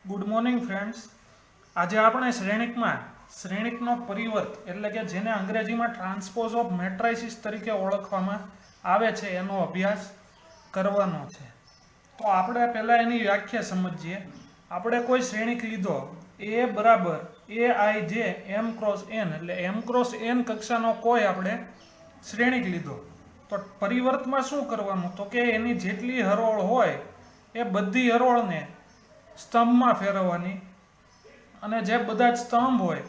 Good morning friends. આજે આપણે શ્રેણિકનો પરિવર્ત એટલે કે જેને અંગ્રેજીમાં ટ્રાન્સપોઝ ઓફ મેટ્રાઇસિસ તરીકે ઓળખવામાં આવે છે એનો અભ્યાસ કરવાનો છે। તો આપણે પહેલાં એની વ્યાખ્યા સમજીએ। આપણે કોઈ શ્રેણિક લીધો એ બરાબર એ આઈ જે એમ ક્રોસ એન એટલે એમ ક્રોસ એન કક્ષાનો કોઈ આપણે શ્રેણિક લીધો તો પરિવર્તમાં શું કરવાનું તો કે એની જેટલી હરોળ હોય એ બધી હરોળને સ્તંભમાં ફેરવવાની અને જે બધા જ સ્તંભ હોય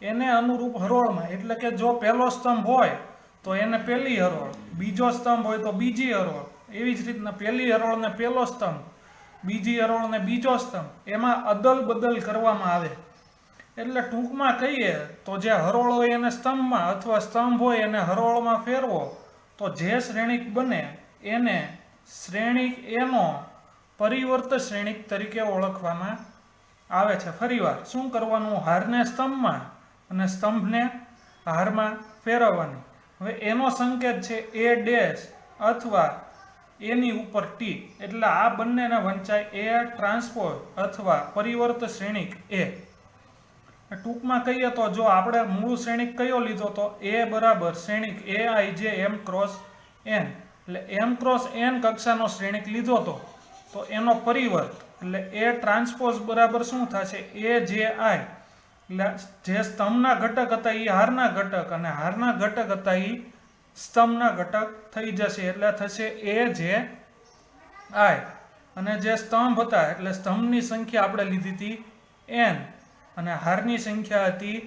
એને અનુરૂપ હરોળમાં એટલે કે જો પહેલો સ્તંભ હોય તો એને પહેલી હરોળ, બીજો સ્તંભ હોય તો બીજી હરોળ, એવી જ રીતના પહેલી હરોળને પહેલો સ્તંભ, બીજી હરોળને બીજો સ્તંભ, એમાં અદલ બદલ કરવામાં આવે। એટલે ટૂંકમાં કહીએ તો જે હરોળ હોય એને સ્તંભમાં અથવા સ્તંભ હોય એને હરોળમાં ફેરવો તો જે શ્રેણિક બને એને શ્રેણિક એનો પરિવર્ત શ્રેણિક તરીકે ઓળખવામાં આવે છે। ફરીવાર શું કરવાનું, હારને સ્તંભમાં અને સ્તંભને હારમાં ફેરવવાની। હવે એનો સંકેત છે એ ડેશ અથવા એની ઉપર ટી એટલે આ બંનેને વંચાય એ ટ્રાન્સપોઝ અથવા પરિવર્ત શ્રેણિક એ। ટૂંકમાં કહીએ તો જો આપણે મૂળ શ્રેણિક કયો લીધો તો એ બરાબર શ્રેણિક એ આઈ જે એમ ક્રોસ એન એટલે એમ ક્રોસ એન કક્ષાનો શ્રેણિક લીધો તો એનો પરિવર્ત એટલે એ ટ્રાન્સપોઝ બરાબર શું થશે એ જે આઈ એટલે જે સ્તંભના ઘટક હતા એ હારના ઘટક અને હારના ઘટક હતા એ સ્તંભના ઘટક થઈ જશે એટલે થશે એ જે આઈ અને જે સ્તંભ હતા એટલે સ્તંભની સંખ્યા આપણે લીધી હતી એન અને હારની સંખ્યા હતી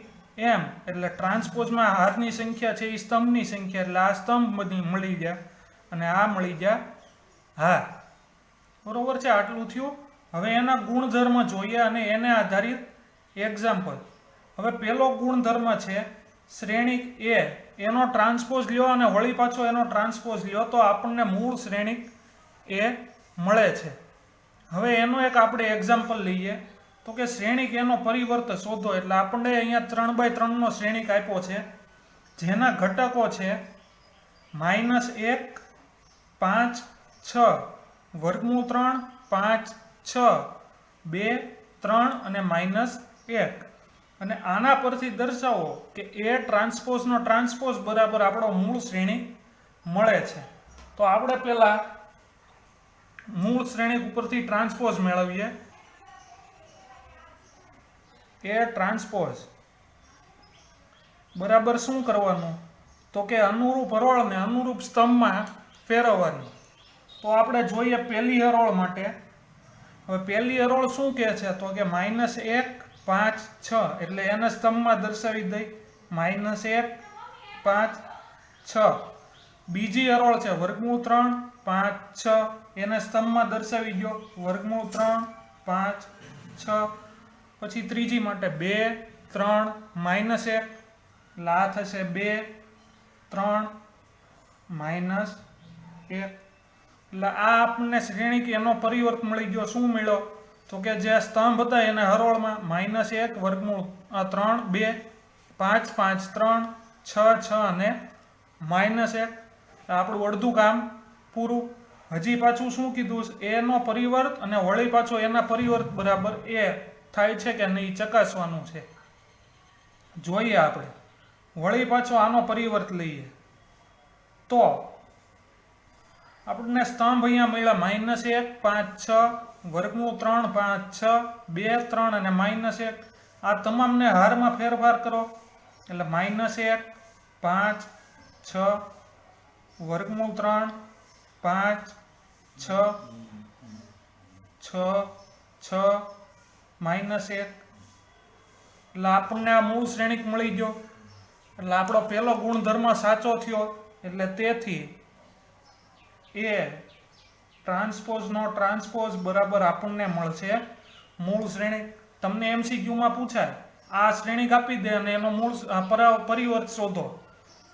એમ એટલે ટ્રાન્સપોઝમાં હારની સંખ્યા છે એ સ્તંભની સંખ્યા એટલે આ સ્તંભ બધી મળી ગયા અને આ મળી ગયા હાર। બરોબર છે, આટલું થયું। હવે એના ગુણધર્મ જોઈએ અને એને આધારિત એક્ઝામ્પલ। હવે પહેલો ગુણધર્મ છે શ્રેણિક એનો ટ્રાન્સપોઝ લ્યો અને વળી પાછો એનો ટ્રાન્સપોઝ લ્યો તો આપણને મૂળ શ્રેણિક એ મળે છે। હવે એનો એક આપણે એક્ઝામ્પલ લઈએ તો કે શ્રેણિક એનો પરિવર્ત શોધો એટલે આપણને અહીંયા 3x3 નો શ્રેણિક આપ્યો છે જેના ઘટકો છે -1, 5, 6 વર્ગમૂળ 3, 5, 6, 2, 3 અને -1 અને આના પરથી દર્શાવો કે એ ટ્રાન્સપોઝનો ટ્રાન્સપોઝ બરાબર આપણો મૂળ શ્રેણિક મળે છે। તો આપણે પહેલા મૂળ શ્રેણિક ઉપરથી ટ્રાન્સપોઝ મેળવીએ। એ ટ્રાન્સપોઝ બરાબર શું કરવાનું તો કે અનુરૂપ હરોળને અનુરૂપ સ્તંભમાં ફેરવવાની। તો આપણે જોઈએ પહેલી હરોળ માટે। હવે પહેલી હરોળ શું કહે છે તો કે -1, 5, 6 એટલે એને સ્તંભમાં દર્શાવી દઈ -1, 5, 6। બીજી હરોળ છે વર્ગમૂળ 3, 5, 6 એને સ્તંભમાં દર્શાવી દો વર્ગમૂળ 3, 5, 6। પછી ત્રીજી માટે 2, 3, -1 એટલે આ થશે 2, 3, -1 એટલે આ આપણને શ્રેણિક એનો પરિવર્ત મળી ગયો। શું મળ્યો તો કે જે સ્તંભ હતા એને હરોળમાં -1 વર્ગમૂળ 3, 2, 5, 5, 3, 6, 6 અને -1 આપણું અડધું કામ પૂરું। હજી પાછું શું કીધું એનો પરિવર્ત અને વળી પાછો એના પરિવર્ત બરાબર એ થાય છે કે નહીં ચકાસવાનું છે। જોઈએ આપણે વળી પાછો આનો પરિવર્ત લઈએ તો આપણને સ્તંભ અહીંયા મળ્યા -1, 5, 6 વર્ગમૂળ 3, 5, 6, 2, 3 અને -1 આ તમામને હારમાં ફેરફાર કરો એટલે -1, 5, 6 વર્ગમૂળ 3, 5, 6, 6, 6 -1 એટલે આપણને આ મૂળ શ્રેણિક મળી ગયો। એટલે આપણો પહેલો ગુણધર્મ સાચો થયો એટલે તેથી એ ટ્રાન્સપોઝનો ટ્રાન્સપોઝ બરાબર આપણને મળશે મૂળ શ્રેણિક। તમને એમસીક્યુમાં પૂછાય આ શ્રેણિક આપી દે અને એનો મૂળ પરિવર્ત શોધો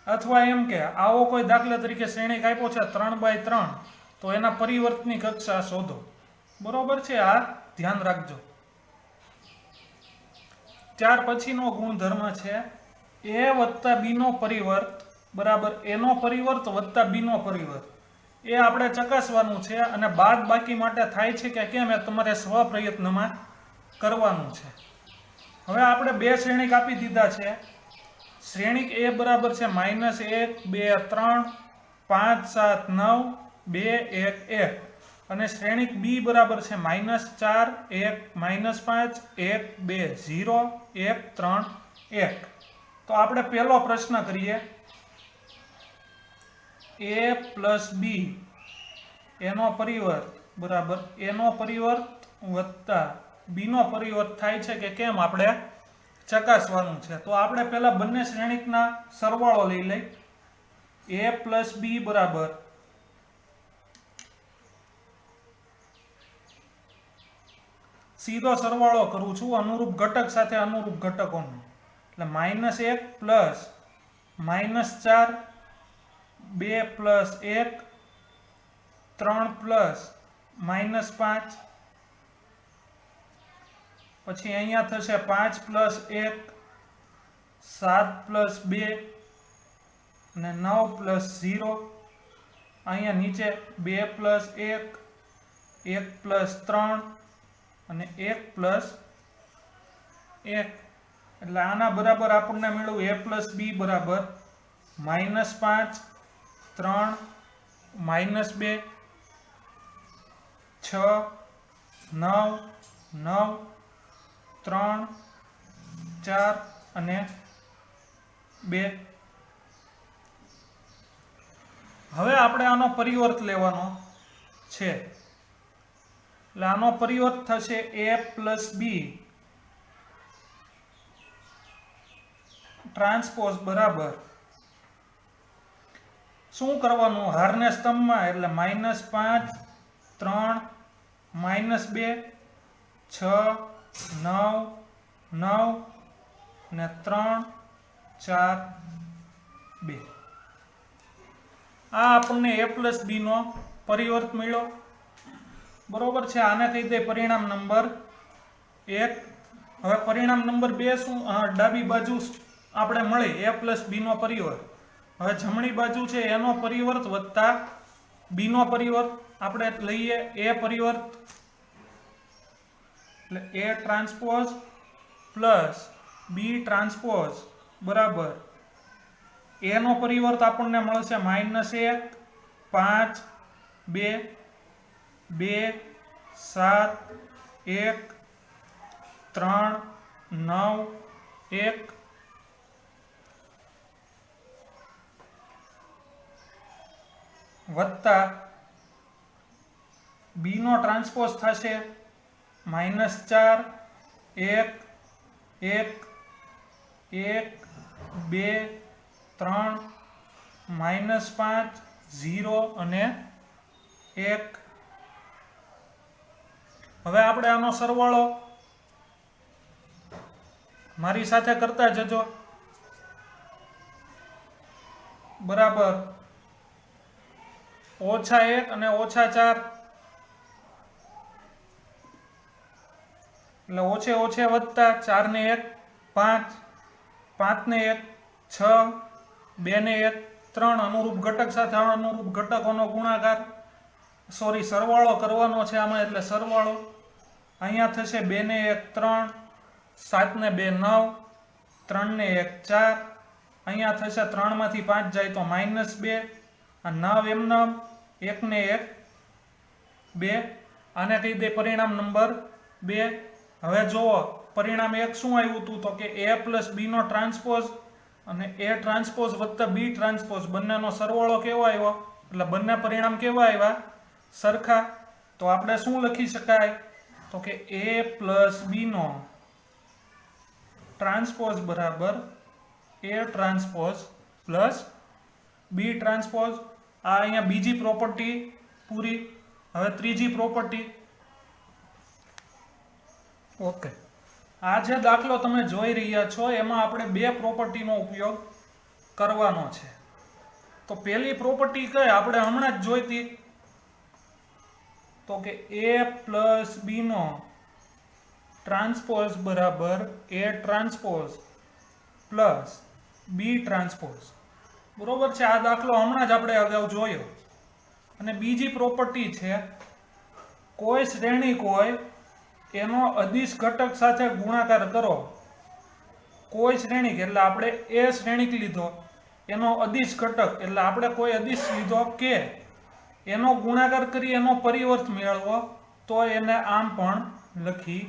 અથવા એમ કે આવો કોઈ દાખલા તરીકે શ્રેણિક આપ્યો છે 3x3 તો એના પરિવર્તની કક્ષા શોધો। બરોબર છે, આ ધ્યાન રાખજો। ત્યાર પછીનો ગુણધર્મ છે એ વત્તા બી નો પરિવર્ત બરાબર એનો પરિવર્ત વત્તા બી નો પરિવર્ત। એ આપણે ચકાસવાનું છે અને બાદ બાકી માટે થાય છે કે કેમ એ તમારે સ્વપ્રયત્નમાં કરવાનું છે. હવે આપણે બે શ્રેણિક આપી દીધા છે. શ્રેણિક એ બરાબર છે -1 2 3 5 7 9 2 1 1 અને શ્રેણિક બી બરાબર છે -4 1 -5 1 2 0 1 3 1. તો આપણે પહેલો પ્રશ્ન કરીએ. a પ્લસ બી એનો પરિવર્ત બરાબર એનો પરિવર્ત વત્તા બીનો પરિવર્ત થાય છે કે કેમ આપણે ચકાસવાનું છે. તો આપણે પહેલા બંને શ્રેણિકના સરવાળો લઈ લઈ. a પ્લસ બી બરાબર સીધો સરવાળો કરું છું અનુરૂપ ઘટક સાથે અનુરૂપ ઘટકોનો. એટલે -1 પ્લસ -4 2 પ્લસ 1 3 પ્લસ -5 પછી અહીંયા થશે 5 પ્લસ 1 7 પ્લસ 2 અને 9 પ્લસ 0. અહીંયા નીચે 2 પ્લસ 1 1 પ્લસ 3 અને 1 પ્લસ 1. એટલે આના બરાબર આપણને મળ્યું a પ્લસ બી બરાબર -5 3 -2 6 9 9 3 4 અને 2. હવે આપણે આનો પરિવર્ત લેવાનો છે. એટલે આનો પરિવર્ત થશે a પ્લસ બી ટ્રાન્સપોઝ બરાબર શું કરવાનું હારને સ્તંભમાં એટલે -5 3 -2 6 9 9 ને 3 4 2. આ આપણને a પ્લસ બી નો પરિવર્ત મળ્યો બરોબર છે. આને કહી દે પરિણામ નંબર 1. હવે પરિણામ નંબર 2 શું ડાબી બાજુ આપણે મળી a પ્લસ બી નો પરિવર્ત. હવે જમણી બાજુ છે એનો પરિવર્ત વત્તા બી નો પરિવર્ત. આપણે લઈએ a પરિવર્ત એટલે a transpose plus B transpose બરાબર a નો પરિવર્ત આપણને મળશે -1 5 2 2 7 1 3 9 1 વત્તા બી નો ટ્રાન્સપોઝ થશે -4 1 1 1 2 3 -5 0 અને 1. હવે આપણે આનો સરવાળો મારી સાથે કરતા જજો બરાબર -1 અને -4 એટલે ઓછે ઓછે વત્તા 4 ને 1 5 5 ને 1 6 2 ને 1 3 અનુરૂપ ઘટક સાથે અનુરૂપ ઘટકોનો ગુણાકાર સરવાળો કરવાનો છે આમાં. એટલે સરવાળો અહીંયા થશે 2 ને 1 3 7 ને 2 9 3 ને 1 4 અહીંયા થશે 3 માંથી 5 જાય તો -2 આ 9 એમ 1 ને 1 2. આને કહી દે પરિણામ નંબર 2. હવે જુઓ પરિણામ 1 શું આવ્યું હતું તો કે a પ્લસ બી નો ટ્રાન્સપોઝ અને a ટ્રાન્સપોઝ વત્તા બી ટ્રાન્સપોઝ બંનેનો સરવાળો કેવો આવ્યો એટલે બંને પરિણામ કેવા આવ્યા સરખા. તો આપણે શું લખી શકાય તો કે a પ્લસ બી નો ટ્રાન્સપોઝ બરાબર a transpose plus B transpose. આ અહીંયા બીજી પ્રોપર્ટી પૂરી. હવે ત્રીજી પ્રોપર્ટી. ઓકે, આ જે દાખલો તમે જોઈ રહ્યા છો એમાં આપણે બે પ્રોપર્ટીનો ઉપયોગ કરવાનો છે. તો પહેલી પ્રોપર્ટી કઈ આપણે હમણાં જ જોઈતી તો કે a પ્લસ બી નો ટ્રાન્સપોઝ બરાબર a transpose plus B transpose. બરોબર છે. આ દાખલો હમણાં જ આપણે અગાઉ જોયો. અને બીજી પ્રોપર્ટી છે કોઈ શ્રેણિક હોય એનો અદિશ ઘટક સાથે ગુણાકાર કરો. કોઈ શ્રેણિક એટલે આપણે એ શ્રેણિક લીધો, એનો અદિશ ઘટક એટલે આપણે કોઈ અદિશ લીધો કે એનો ગુણાકાર કરી એનો પરિવર્ત મેળવો તો એને આમ પણ લખી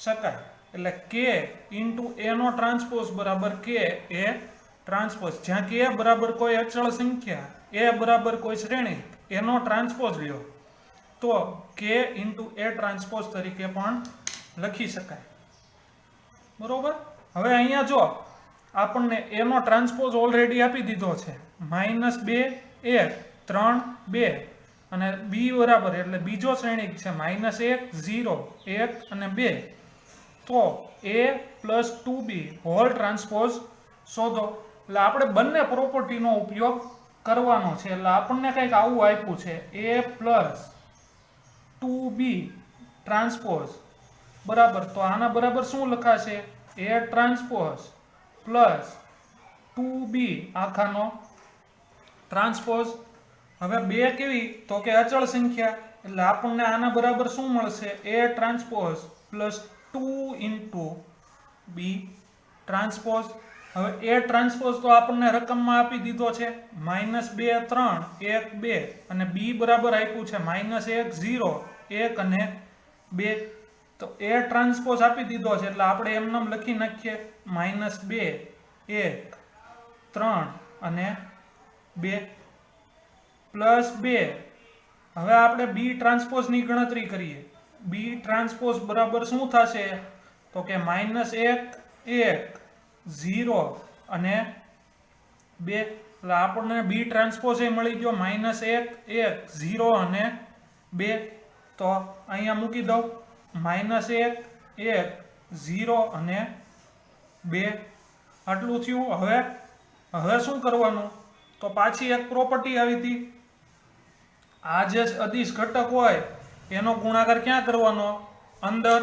શકાય. એટલે કે ઇન્ટુ એનો ટ્રાન્સપોઝ બરાબર કે એ ટ્રાન્સપોઝ. જ્યાં કે બરાબર કોઈ અચળ સંખ્યા, એ બરાબર કોઈ શ્રેણિક, એનો ટ્રાન્સપોઝ લ્યો તો કે ઇન્ટુ એ ટ્રાન્સપોઝ તરીકે પણ લખી શકાય. બરોબર. હવે અહીંયા જો આપણને એનો ટ્રાન્સપોઝ ઓલરેડી આપી દીધો છે, -2 1 3 2 અને બી બરાબર એટલે બીજો શ્રેણિક છે -1 0 1 અને 2. તો a plus 2b hall transpose શોધો. એટલે આપણે બંને પ્રોપર્ટીનો ઉપયોગ કરવાનો છે. એટલે આપણને કંઈક આવું આપ્યું છે, a પ્લસ 2b ટ્રાન્સપોઝ બરાબર. તો આના બરાબર શું લખાશે? a ટ્રાન્સપોઝ પ્લસ 2b આખાનો ટ્રાન્સપોઝ. હવે 2 કેવી? તો કે અચળ સંખ્યા, એટલે આપણને આના બરાબર શું મળશે? a transpose plus 2 into b transpose. હવે a ટ્રાન્સપોઝ તો આપણને રકમમાં આપી દીધો છે, -2 3 1 2 અને b બરાબર આપ્યું છે -1 0 1 અને 2. તો a ટ્રાન્સપોઝ આપી દીધો છે એટલે આપણે એમને લખી નાખીએ -2 1 3 અને 2 પ્લસ 2. હવે આપણે b ટ્રાન્સપોઝની ગણતરી કરીએ. b ટ્રાન્સપોઝ બરાબર શું થશે? તો કે -1 1 0 અને 2. એટલે આપણને b ટ્રાન્સપોઝ એ મળી ગયો -1 1 0 અને 2. તો અહીંયા મૂકી દઉં -1 1 0 અને 2. આટલું થયું. હવે શું કરવાનું? તો પાછી એક પ્રોપર્ટી આવી હતી, આ જે અદિશ ઘટક હોય એનો ગુણાકાર ક્યાં કરવાનો? અંદર.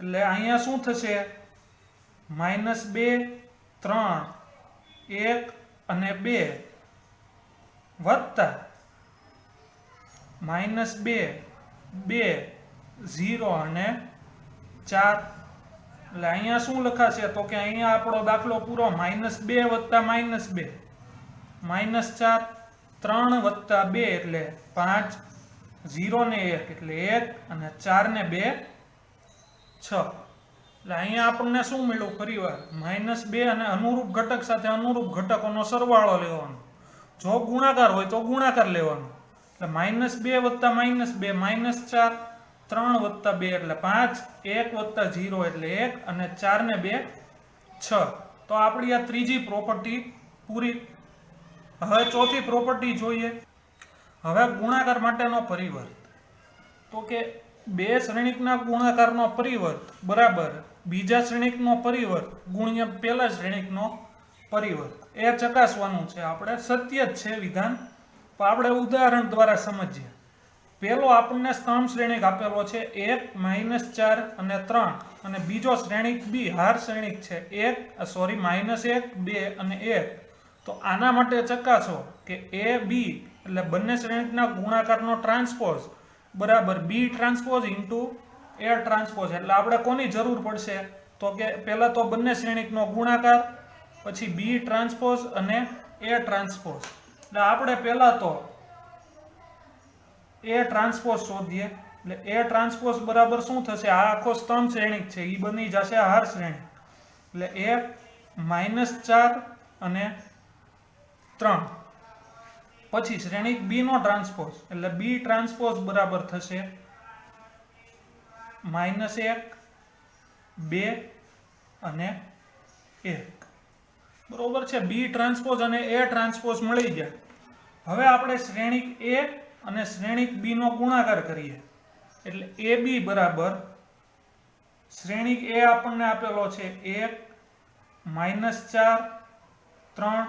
એટલે અહીંયા શું થશે? -2 3 1 અને 2 વત્તા -2 2 0 અને 4. એટલે અહીંયા શું લખાશે? તો કે અહીંયા આપણો દાખલો પૂરો -2 વત્તા -2 -4 3 વત્તા 2 એટલે 5 0 ને 1 એટલે 1 અને 4 ને 2 6. એટલે અહીંયા આપણને શું મળ્યું? ફરીવાર -2 અને અનુરૂપ ઘટક સાથે અનુરૂપ ઘટકોનો સરવાળો લેવાનો. જો ગુણાકાર હોય તો ગુણાકાર લેવાનો. એટલે -2 વત્તા -2 -4 3 વત્તા 2 એટલે 5 1 વત્તા 0 એટલે 1 અને 4 ને 2 6. તો આપણી આ ત્રીજી પ્રોપર્ટી પૂરી. હવે ચોથી પ્રોપર્ટી જોઈએ. હવે ગુણાકાર માટેનો પરિવર્ત. તો કે બે શ્રેણિકના ગુણાકારનો પરિવર્ત બરાબર બીજા શ્રેણિકનો પરિવર્ત ગુણ્યા પહેલા શ્રેણિકનો પરિવર્ત. એ ચકાસવાનું છે આપણે. સત્ય જ છે વિધાન, તો આપણે ઉદાહરણ દ્વારા સમજીએ. પહેલો આપણને સ્તંભ શ્રેણિક આપેલો છે 1 -4 અને 3 અને બીજો શ્રેણિક બી હાર શ્રેણિક છે -1 2 અને 1. તો આના માટે ચકાસો કે a b એટલે બંને શ્રેણિકના ગુણાકારનો ટ્રાન્સપોઝ બરાબર b transpose into a transpose. એટલે આપણે કોની જરૂર પડશે? તો કે પહેલા તો બંને શ્રેણિકનો ગુણાકાર, પછી b ટ્રાન્સપોઝ અને a ટ્રાન્સપોઝ. એટલે આપણે પહેલા તો a ટ્રાન્સપોઝ શોધીએ. એટલે a ટ્રાન્સપોઝ બરાબર શું થશે? આ આખો સ્તંભ શ્રેણિક છે, એ બની જશે હાર શ્રેણિક. એટલે a -4 અને 3. પછી શ્રેણિક બી નો ટ્રાન્સપોઝ એટલે બી ટ્રાન્સપોઝ બરાબર થશે -1 2 અને 1. બરોબર છે. બી ટ્રાન્સપોઝ અને એ ટ્રાન્સપોઝ મળી ગયા. હવે આપણે શ્રેણિક એ અને શ્રેણિક બી નો ગુણાકાર કરીએ. એટલે એ બી બરાબર શ્રેણિક એ આપણને આપેલો છે 1 -4 3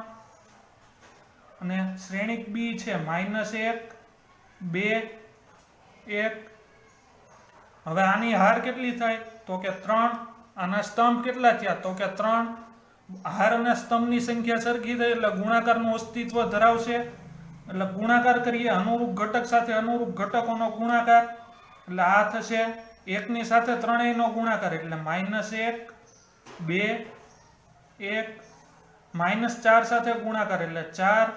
અને શ્રેણિક બી છે -1 2 1. હવે આની હાર કેટલી થાય? તો કે 3. આના સ્તંભ કેટલા થયા? તો કે 3. હાર અને સ્તંભની સંખ્યા સરખી થઈ એટલે ગુણાકારનું અસ્તિત્વ ધરાવશે. એટલે ગુણાકાર કરીએ અનુરૂપ ઘટક સાથે અનુરૂપ ઘટકોનો ગુણાકાર. એટલે આ થશે એકની સાથે ત્રણેયનો ગુણાકાર એટલે -1 2 1 -4 સાથે ગુણાકાર એટલે 4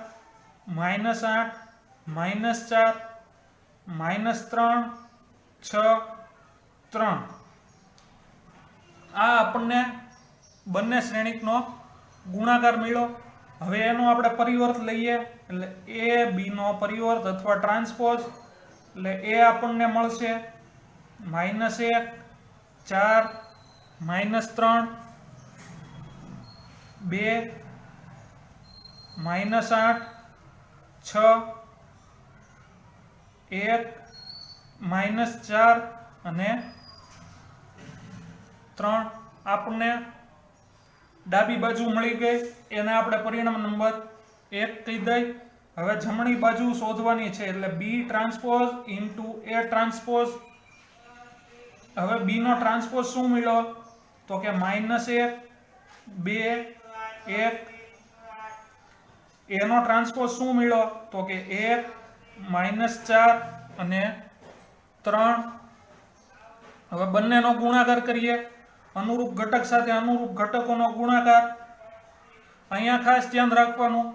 -8 -4 -3 6 3 આ આપણને બંને શ્રેણિકનો ગુણાકાર મળ્યો। હવે એનો આપણે પરિવર્ત લઈએ એટલે એ બી નો પરિવર્ત અથવા ટ્રાન્સપોઝ એટલે એ આપણને મળશે -1 4 -3 2 -8 6 1 -4 અને 3 આપણને ડાબી બાજુ મળી ગઈ। એને આપણે પરિણામ નંબર 1 કહી દઈ। હવે જમણી બાજુ શોધવાની છે એટલે બી ટ્રાન્સપોઝ ઇન્ટુ એ ટ્રાન્સપોઝ। હવે બી નો ટ્રાન્સપોઝ શું મળ્યો તો કે -1 2 1 એ નો ટ્રાન્સપોઝ શું મળ્યો તો કે 1 -4 અને 3। હવે બંનેનો ગુણાકાર કરીએ અનુરૂપ ઘટક સાથે અનુરૂપ ઘટકોનો ગુણાકાર। અહીંયા ખાસ ધ્યાન રાખવાનું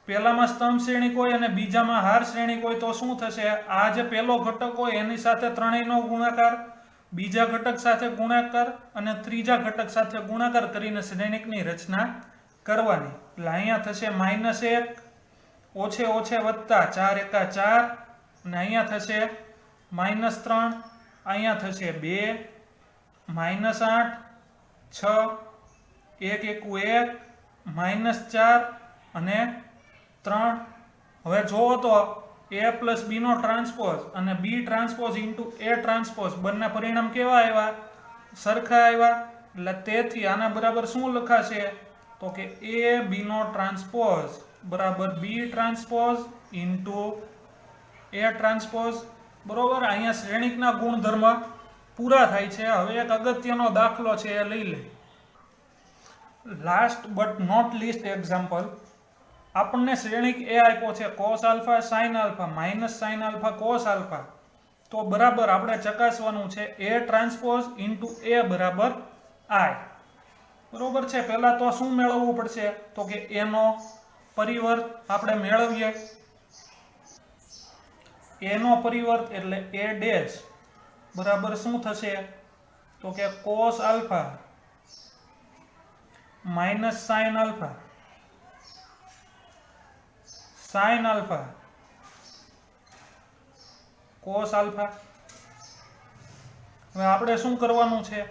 પહેલામાં સ્તંભ શ્રેણિક હોય અને બીજામાં હાર શ્રેણિક હોય તો શું થશે આ જે પહેલો ઘટક હોય એની સાથે ત્રણેયનો ગુણાકાર બીજા ઘટક સાથે ગુણાકાર અને ત્રીજા ઘટક સાથે ગુણાકાર કરીને શ્રેણિકની રચના કરવાની। એટલે અહીંયા થશે -1 ઓછે ઓછે વત્તા 4 એકા 4 અને અહીંયા થશે -3 અહીંયા થશે 2 -8 6 1 એકુ 1 -4 અને 3। હવે જોવો તો a પ્લસ બી નો ટ્રાન્સપોઝ અને B transpose into A transpose બંને પરિણામ કેવા આવ્યા સરખા આવ્યા। એટલે તેથી આના બરાબર શું લખાશે તો કે એ બી નો ટ્રાન્સપોઝ બરાબર બી ટ્રાન્સપોઝ ઇન્ટુ એ ટ્રાન્સપોઝ બરોબર। અહીંયા શ્રેણિકના ગુણધર્મ પૂરા થાય છે। હવે એક અગત્યનો દાખલો છે એ લઈ લે। Last but not least example આપણને શ્રેણિક એ આપ્યો છે cos alpha sin alpha minus sin alpha cos alpha. તો બરાબર આપણે ચકાસવાનું છે એ ટ્રાન્સપોઝ ઇન્ટુ એ બરાબર આઈ બરોબર છે। પહેલા તો શું મેળવવું પડશે તો કે એનો પરિવર્ત આપણે મેળવીએ। એનો પરિવર્ત એટલે એ ડેશ બરાબર શું થશે તો કે cos alpha minus sin alpha sin alpha cos alpha. હવે આપણે શું કરવાનું છે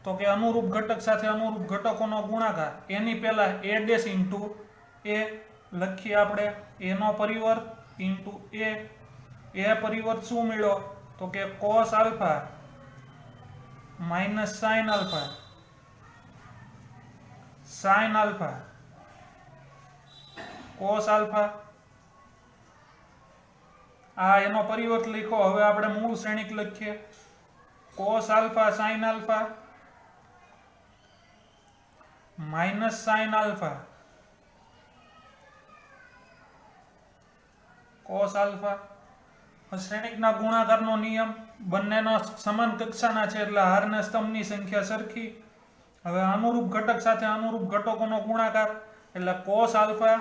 તો કે અનુરૂપ ઘટક સાથે અનુરૂપ ઘટકોનો ગુણાકાર એની પહેલા a ડેશ ઇન્ટુ એ લખીએ આપણે એનો પરિવર્ત ઇન્ટુ એ પરિવર્ત શું મળ્યો તો કે cos alpha minus sin alpha sin alpha cos alpha. આ એનો પરિવર્ત લખો। હવે આપણે મૂળ શ્રેણિક લખીએ cos alpha sin alpha minus sin alpha cos alpha. શ્રેણિકના ગુણાકારનો નિયમ બંનેનો સમાન કક્ષાના છે એટલે હારના સ્તંભની સંખ્યા સરખી। હવે અનુરૂપ ઘટક સાથે અનુરૂપ ઘટકોનો ગુણાકાર એટલે cos આલ્ફા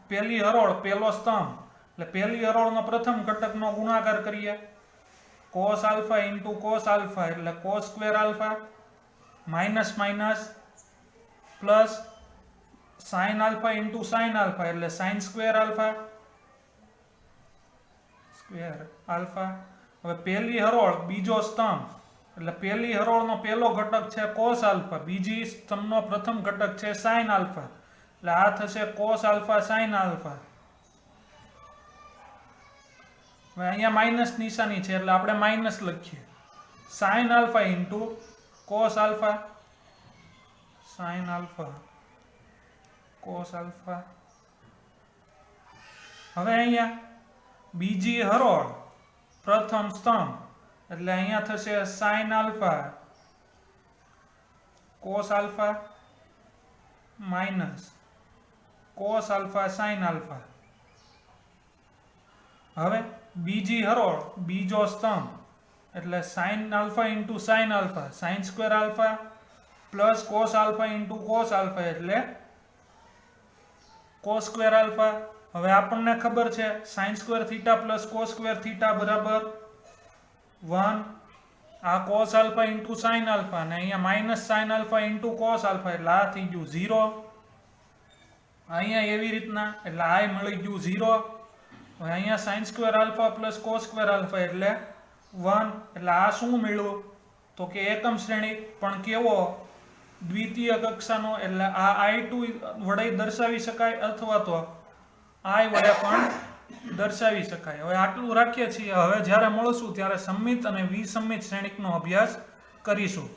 પહેલી હરોળ પહેલો સ્તંભ એટલે પહેલી હરોળનો પ્રથમ ઘટકનો ગુણાકાર કરીએ cos alpha into cos alpha એટલે cos square alpha minus minus plus sin alpha into sin alpha એટલે sin square alpha square alpha. હવે પહેલી હરોળ બીજો સ્તંભ એટલે પહેલી હરોળનો પહેલો ઘટક છે cos આલ્ફા બીજી સ્તંભનો પ્રથમ ઘટક છે sin આલ્ફા એટલે આ થશે cos આલ્ફા sin આલ્ફા। હવે અહીંયા માઇનસ નિશાની છે એટલે આપણે માઇનસ લખીએ sin alpha into cos alpha sin alpha cos alpha. હવે અહીંયા બીજી હરોળ પ્રથમ સ્તંભ એટલે અહીંયા થશે sin alpha cos alpha minus cos alpha sin alpha. હવે બીજી હરોળ બીજો સ્તંભ એટલે sine alpha into sine alpha, sine square alpha plus cos alpha into cos alpha એટલે કોસ સ્ક્વેર આલ્ફા. હવે આપણને ખબર છે sine square theta plus cos square theta બરાબર 1. આ cos alpha into sine alpha અને અહીંયા minus sine alpha into cos alpha એટલે આ થઈ ગયું 0. અહીંયા એવી રીતના એટલે આ મળી ગયું 0. હવે અહીંયા sine square alpha plus cos square alpha એટલે 1. એટલે આ શું મળ્યું તો કે એકમ શ્રેણિક પણ કેવો દ્વિતીય કક્ષાનો, એટલે આ I2 વડે દર્શાવી શકાય અથવા તો I વડે પણ દર્શાવી શકાય. હવે આટલું રાખીએ છીએ. હવે જ્યારે મળશું ત્યારે સમમિત અને વિસમમિત શ્રેણિકનો અભ્યાસ કરીશું.